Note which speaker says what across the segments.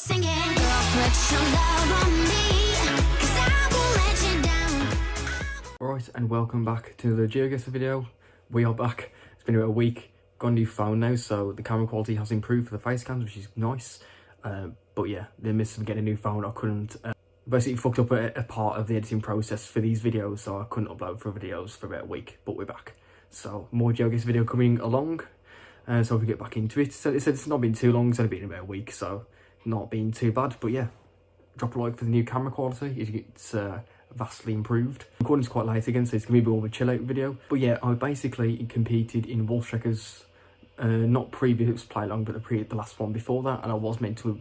Speaker 1: singing. Girl, put your love on me, 'cause I won't let you down.
Speaker 2: Alright, and welcome back to the Geoguessr video. We are back. It's been about a week. Got a new phone now, so the camera quality has improved for the face cams, which is nice. But yeah, the miss of getting a new phone, I couldn't. Basically fucked up a part of the editing process for these videos, so I couldn't upload for videos for about a week. But we're back. So more Geoguessr video coming along. So we get back into it. So it's not been too long, it's only been about a week, so not been too bad. But yeah, drop a like for the new camera quality. It's vastly improved. Recording's quite late again, so it's gonna be more of a chill out video. But yeah, I basically competed in Wolftrekker's not previous play along, but the last one before that, and I was meant to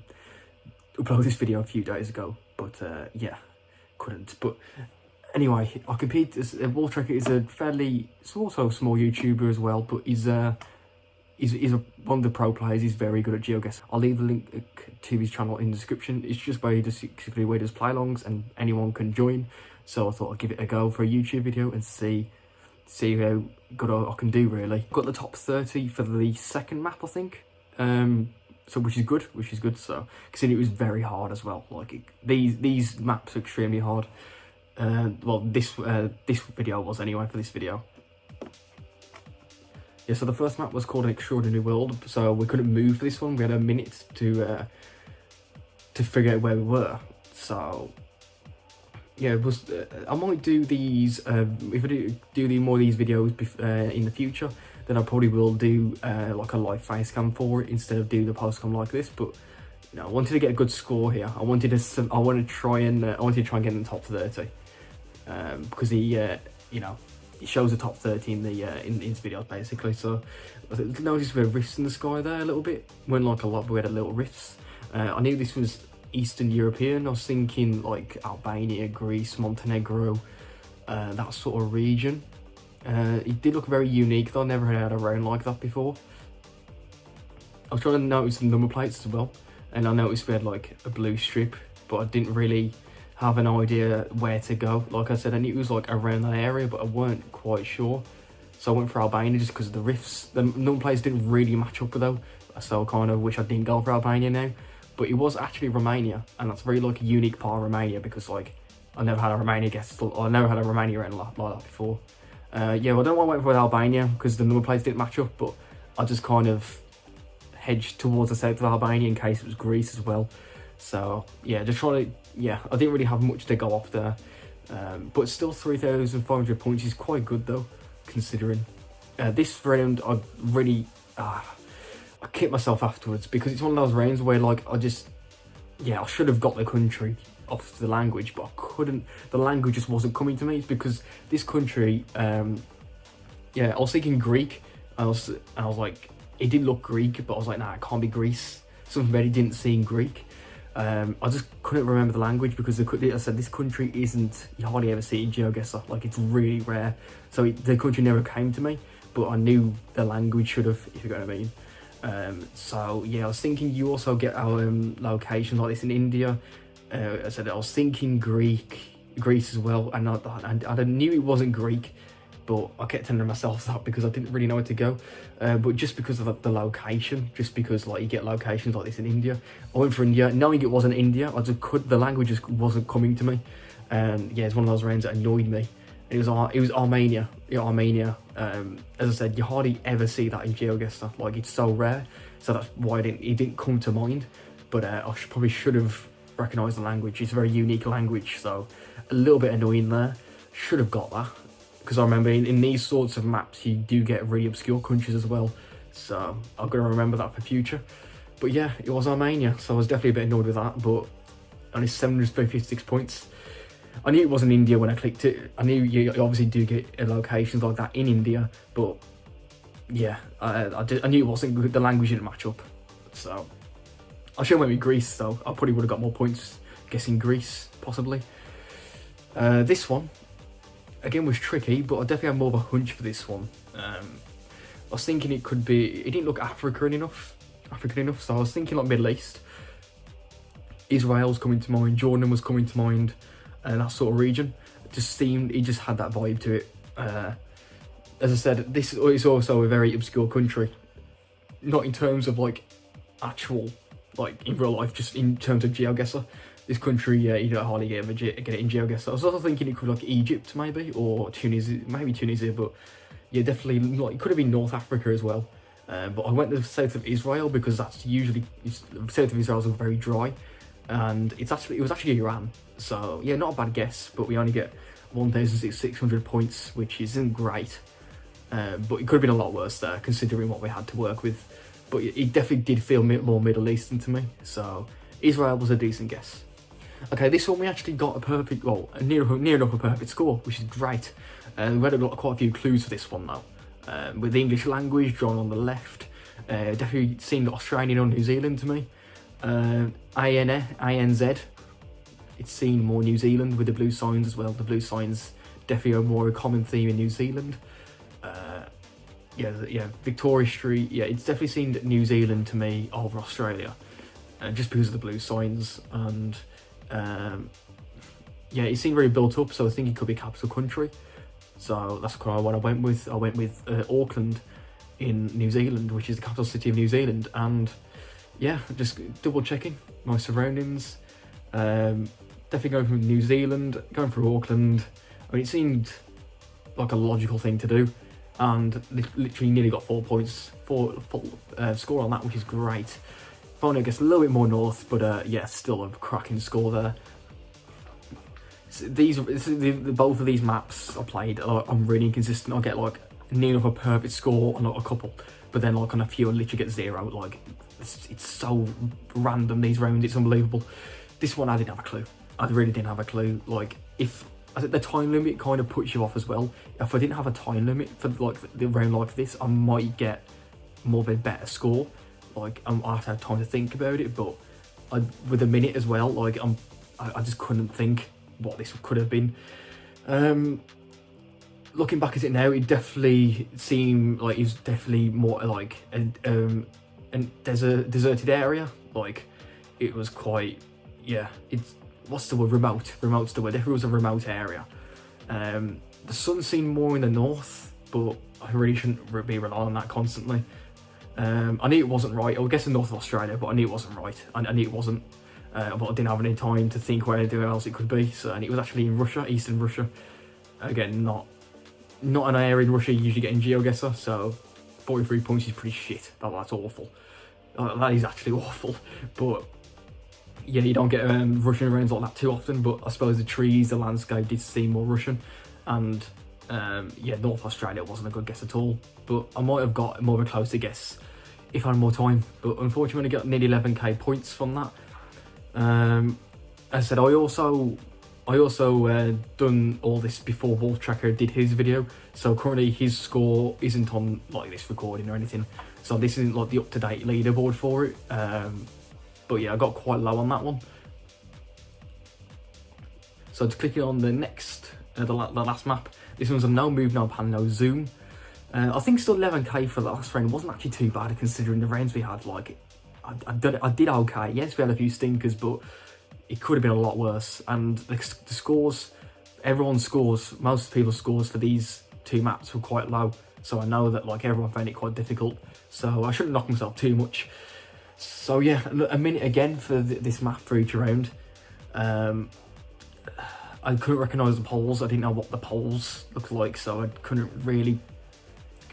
Speaker 2: upload this video a few days ago, but yeah, couldn't. But anyway, I compete as Wolftrekker is a fairly also small YouTuber as well, but he's one of the pro players. He's very good at Geoguessr. I'll leave the link to his channel in the description. It's just basically where he does play-alongs and anyone can join. So I thought I'd give it a go for a YouTube video and see how good I can do, really. Got the top 30 for the second map, I think. So which is good. So considering it was very hard as well. Like these maps are extremely hard. Well, this video was anyway for this video. Yeah, so the first map was called An Extraordinary World, so we couldn't move for this one. We had a minute to figure out where we were. So yeah, it was. I might do these if I do more of these videos in the future. Then I probably will do like a live face cam for it instead of do the post cam like this. But you know, I wanted to get a good score here. I wanted to try and get in the top 30 because he you know, it shows the top 30 in the in his videos basically. So I noticed we had rifts in the sky there a little bit. Weren't like a lot, but we had a little rifts. I knew this was Eastern European. I was thinking like Albania, Greece, Montenegro, that sort of region. It did look very unique though. I never had a round like that before. I was trying to notice the number plates as well, and I noticed we had like a blue strip, but I didn't really have an idea where to go. Like I said, I knew it was like around that area, but I weren't quite sure. So I went for Albania just because of the rifts. The number plates didn't really match up though, so I kind of wish I didn't go for Albania now. But it was actually Romania, and that's very like a unique part of Romania because like I never had a Romania round like that before. Yeah, well, I don't want to wait for Albania because the number plates didn't match up, but I just kind of hedged towards the south of Albania in case it was Greece as well. So yeah, just trying to, yeah, I didn't really have much to go off there. But still 3,500 points is quite good though, considering. This round, I really, I kicked myself afterwards because it's one of those rounds where like, I should have got the country off the language, but I couldn't. The language just wasn't coming to me. It's because this country, yeah, I was thinking Greek, and I was like, it did look Greek, but I was like, nah, it can't be Greece. Something very didn't seem Greek. I just couldn't remember the language because I said this country isn't, you hardly ever see it in Geoguessr, like it's really rare. So the country never came to me, but I knew the language should have, if you know what I mean. So yeah, I was thinking you also get our locations like this in India. I said I was thinking Greece as well, and I knew it wasn't Greek, but I kept telling myself that because I didn't really know where to go. But just because of the location, just because like you get locations like this in India, I went for India, knowing it wasn't India. The language just wasn't coming to me, and yeah, it's one of those rounds that annoyed me. It was Armenia. Yeah, Armenia. As I said, you hardly ever see that in Geoguessr. Like it's so rare, so that's why it didn't come to mind. But I probably should have recognised the language. It's a very unique language, so a little bit annoying there. Should have got that, because I remember in these sorts of maps you do get really obscure countries as well, so I'm going to remember that for future. But yeah, it was Armenia, so I was definitely a bit annoyed with that, but only 756 points. I knew it wasn't India when I clicked it. I knew you obviously do get locations like that in India, but yeah, I knew it wasn't good. The language didn't match up, so I should have went with Greece, so I probably would have got more points guessing Greece, possibly. This one, again, was tricky, but I definitely had more of a hunch for this one. I was thinking it could be, it didn't look African enough, so I was thinking like Middle East. Israel was coming to mind, Jordan was coming to mind, and that sort of region. It just had that vibe to it. As I said, this is also a very obscure country. Not in terms of like actual like in real life, just in terms of Geoguessr. This country, you don't hardly ever get it in Geoguessr. I was also thinking it could be like Egypt maybe, or Tunisia, maybe Tunisia, but yeah, definitely like, it could have been North Africa as well. But I went to the south of Israel because that's usually, south of Israel is very dry, and it was actually Iran. So yeah, not a bad guess, but we only get 1,600 points, which isn't great. But it could have been a lot worse there, considering what we had to work with. But it definitely did feel more Middle Eastern to me, so Israel was a decent guess. Okay, this one we actually got a perfect, well, near enough a perfect score, which is great. We had quite a few clues for this one though. With the English language drawn on the left, definitely seemed Australian or New Zealand to me. INZ, it's seen more New Zealand with the blue signs as well. The blue signs definitely are more a common theme in New Zealand. Yeah, Victoria Street, yeah, it's definitely seemed New Zealand to me over Australia, just because of the blue signs, and yeah, it seemed very built up, so I think it could be capital country. So that's kind of what I went with. I went with Auckland in New Zealand, which is the capital city of New Zealand, and yeah, just double checking my surroundings. Definitely going from New Zealand, going through Auckland. I mean, it seemed like a logical thing to do, and literally nearly got 4 points, full score on that, which is great. Finally, I guess a little bit more north, but yeah, still a cracking score there. So both of these maps I played, I'm really inconsistent. I get like near enough a perfect score on a couple, but then like on a few I literally get 0. Like it's so random, these rounds, it's unbelievable. This one I didn't have a clue. I really didn't have a clue. Like, if I think the time limit kind of puts you off as well. If I didn't have a time limit for like the round like this, I might get more of a better score. Like, I have to have time to think about it, but with a minute as well, like I just couldn't think what this could have been. Looking back at it now, it definitely seemed like it was definitely more like a deserted area. Like, it was quite, yeah, it's, what's the word, remote's the word. It was a remote area. The sun seemed more in the north, but I really shouldn't be relying on that constantly. I knew it wasn't right. I guess in North of Australia, but I knew it wasn't right. I knew it wasn't, but I didn't have any time to think where anywhere else it could be. So, and it was actually in Russia, eastern Russia. Again, not an area in Russia you usually get in Geoguessr. So 43 points is pretty shit. That's awful. That is actually awful. But yeah, you don't get Russian rounds like that too often. But I suppose the trees, the landscape did seem more Russian, and yeah, North Australia wasn't a good guess at all. But I might have got more of a closer guess if I had more time. But unfortunately, I got nearly 11k points from that. As I said, I also done all this before Wolftrekker did his video, so currently his score isn't on like this recording or anything, so this isn't like the up-to-date leaderboard for it. But yeah, I got quite low on that one. So to clicking on the next, the last map, this one's a no move, no pan, no zoom. I think still 11k for the last round. It wasn't actually too bad considering the rounds we had. Like, I did okay. Yes, we had a few stinkers, but it could have been a lot worse. And the scores, everyone's scores, most people's scores for these two maps were quite low. So I know that like everyone found it quite difficult. So I shouldn't knock myself too much. So yeah, a minute again for this map for each round. I couldn't recognise the poles. I didn't know what the poles looked like, so I couldn't really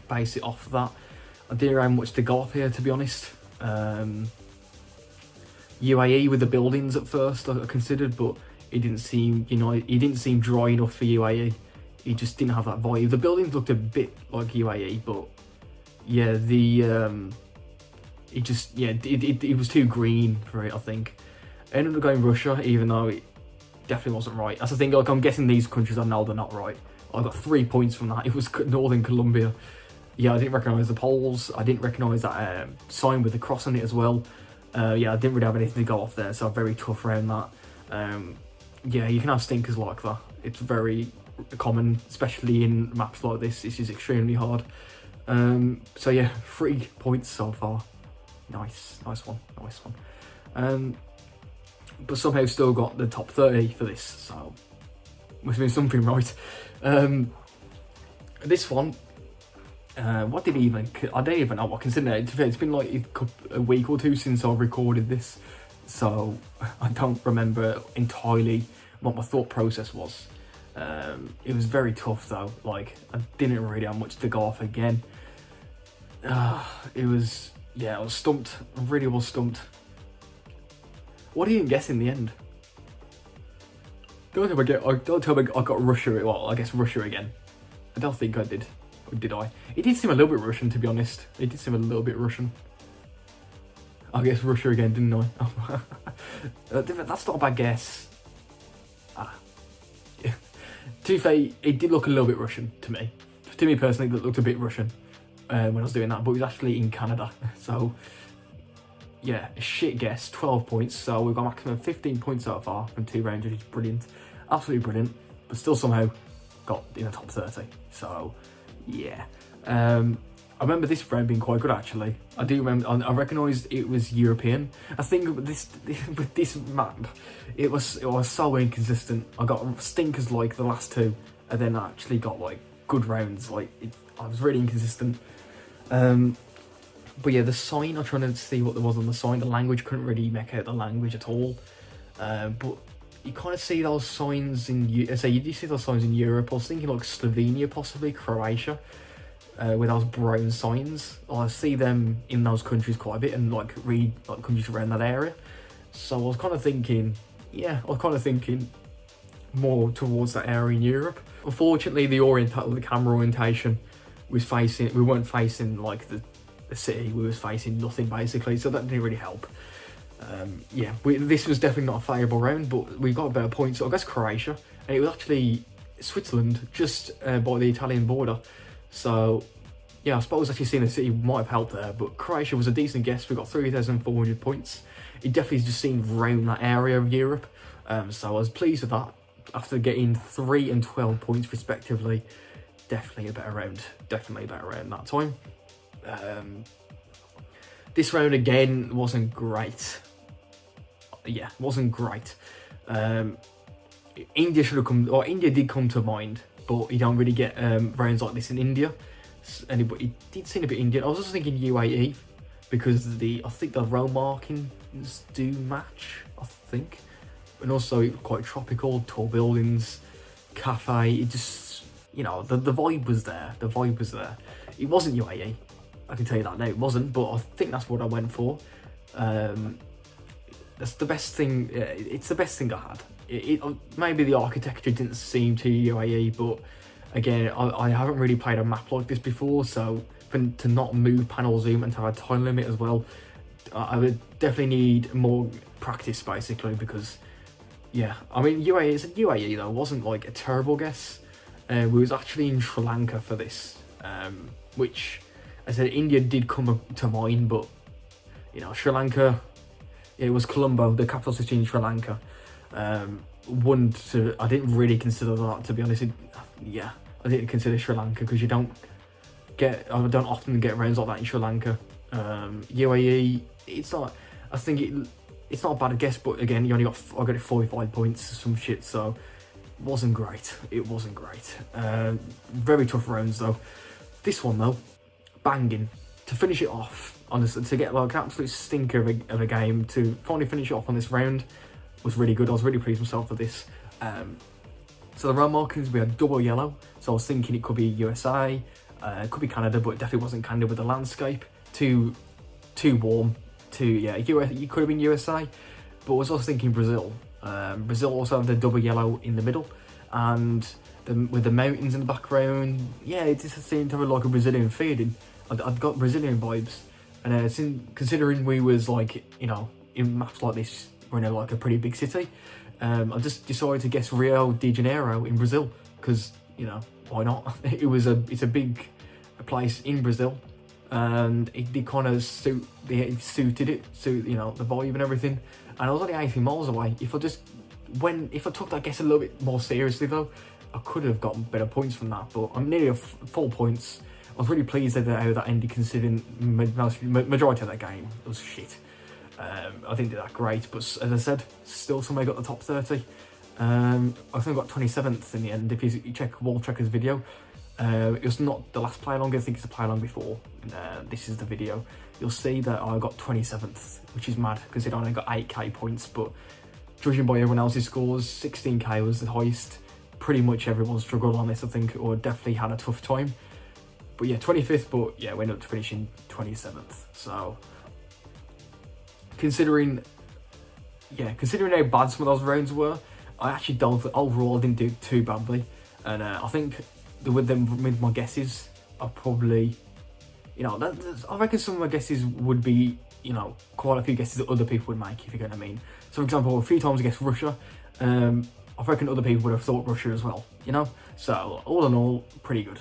Speaker 2: base it off of that. I didn't know how much to go off here, to be honest. UAE with the buildings at first I considered, but it didn't seem, you know, it didn't seem dry enough for UAE. It just didn't have that vibe. The buildings looked a bit like UAE, but yeah, it was too green for it, I think. I ended up going Russia, even though it definitely wasn't right. That's the thing, like, I'm guessing these countries I know they're not right. I got 3 points from that. It was Northern Colombia. Yeah, I didn't recognise the poles. I didn't recognise that sign with the cross on it as well. Yeah, I didn't really have anything to go off there, so very tough around that. Yeah, you can have stinkers like that. It's very common, especially in maps like this. This is extremely hard. So yeah, 3 points so far. Nice one. But somehow still got the top 30 for this, so must have been something right. This one, What did he even? I don't even know what consider it. It's been like a week or two since I recorded this, so I don't remember entirely what my thought process was. It was very tough though. Like I didn't really have much to go off again. It was, yeah, I was stumped. I really was stumped. What did you even guess in the end? Don't tell me I got Russia. Well, I guess Russia again. I don't think I did. Or did I? It did seem a little bit Russian, to be honest. It did seem a little bit Russian. I guess Russia again, didn't I? That's not a bad guess. Yeah. To be fair, it did look a little bit Russian to me. To me personally, it looked a bit Russian when I was doing that, but it was actually in Canada. So, yeah, a shit guess, 12 points. So we've got a maximum of 15 points so far from 2 rounds, which is brilliant. Absolutely brilliant. But still somehow got in the top 30. So, yeah. I remember this round being quite good, actually. I do remember, I recognised it was European. I think with this map, it was so inconsistent. I got stinkers like the last two, and then I actually got like good rounds. Like I was really inconsistent. But yeah, the sign, I'm trying to see what there was on the sign. The language, couldn't really make out the language at all. But you kind of see those signs in, you see those signs in Europe. I was thinking like Slovenia, possibly Croatia. With those brown signs, I see them in those countries quite a bit, and like read like countries around that area. So I was kind of thinking, yeah, more towards that area in Europe. Unfortunately, the camera orientation was facing, we weren't facing like the city, we was facing nothing basically, so that didn't really help. Yeah, this was definitely not a favourable round, but we got better points. So I guess Croatia, and it was actually Switzerland, just by the Italian border. So, yeah, I suppose actually seeing the city might have helped there, but Croatia was a decent guess. We got 3,400 points. It definitely just seemed around that area of Europe. So I was pleased with that. After getting 3 and 12 points respectively, definitely a better round that time. This round again wasn't great. Yeah, wasn't great. India should have come, or India did come to mind. But you don't really get rounds like this in India. But it did seem a bit Indian. I was also thinking UAE because I think the road markings do match, I think. And also quite tropical, tall buildings, cafe. It just, you know, the vibe was there. The vibe was there. It wasn't UAE. I can tell you that now. It wasn't, but I think that's what I went for. That's the best thing. It's the best thing I had. Maybe the architecture didn't seem too UAE, but again, I haven't really played a map like this before, so to not move panel zoom and to have a time limit as well, I would definitely need more practice basically, because yeah, I mean UAE, it's a UAE though, it wasn't like a terrible guess. We was actually in Sri Lanka for this, which I said India did come to mind, but you know, Sri Lanka, it was Colombo, the capital city in Sri Lanka. I didn't really consider that, to be honest. Yeah, I didn't consider Sri Lanka because I don't often get rounds like that in Sri Lanka. UAE, it's not, I think it's not a bad guess, but again, I got it 45 points, some shit, so it wasn't great. Very tough rounds though. This one though, banging, to finish it off, honestly, to get like an absolute stinker of a game, to finally finish it off on this round, was really good. I was really pleased with myself for this. So the round markings, we had double yellow, so I was thinking it could be USA, it could be Canada, but it definitely wasn't Canada with the landscape. Too warm. It could have been USA, but I was also thinking Brazil. Brazil also had the double yellow in the middle, and with the mountains in the background, yeah, it just seemed to have like a Brazilian feeling. I'd got Brazilian vibes, and considering we was like, you know, in maps like this, we're in like a pretty big city. I just decided to guess Rio de Janeiro in Brazil because, you know, why not? It's a big place in Brazil, and it did kind of suited you know, the vibe and everything. And I was only 80 miles away. If I took that guess a little bit more seriously though, I could have gotten better points from that. But I'm nearly 4 points. I was really pleased at how that ended, considering majority of that game was shit. I didn't do that great, but as I said, still somehow got the top 30. I think I got 27th in the end, if you check Wolftrekker's video. It was not the last play along, I think it's a play along before. This is the video. You'll see that I got 27th, which is mad because it only got 8k points, but judging by everyone else's scores, 16k was the highest. Pretty much everyone struggled on this, I think, or definitely had a tough time. But yeah, 25th, but yeah, we ended up finishing 27th. So considering how bad some of those rounds were, I actually don't, overall I didn't do too badly. And I think with my guesses, I probably, you know, I reckon some of my guesses would be, you know, quite a few guesses that other people would make, if you get what I mean. So for example, a few times I guessed Russia, I reckon other people would have thought Russia as well, you know? So all in all, pretty good.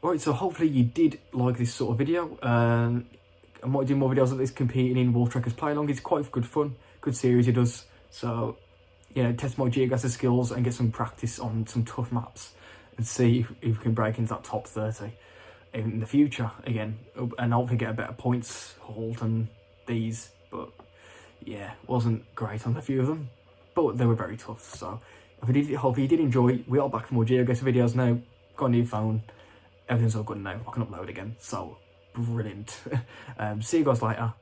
Speaker 2: Alright, so hopefully you did like this sort of video. I might do more videos like this competing in Wolftrekker's play along. It's quite good fun, good series he does. So, you know, test my Geoguessr skills and get some practice on some tough maps and see if we can break into that top 30 in the future again, and hopefully get a better points haul than these. But yeah, wasn't great on a few of them, but they were very tough. So hopefully you did enjoy. We are back for more Geoguessr videos now. Got a new phone, everything's all good now. I can upload again, so brilliant. See you guys later.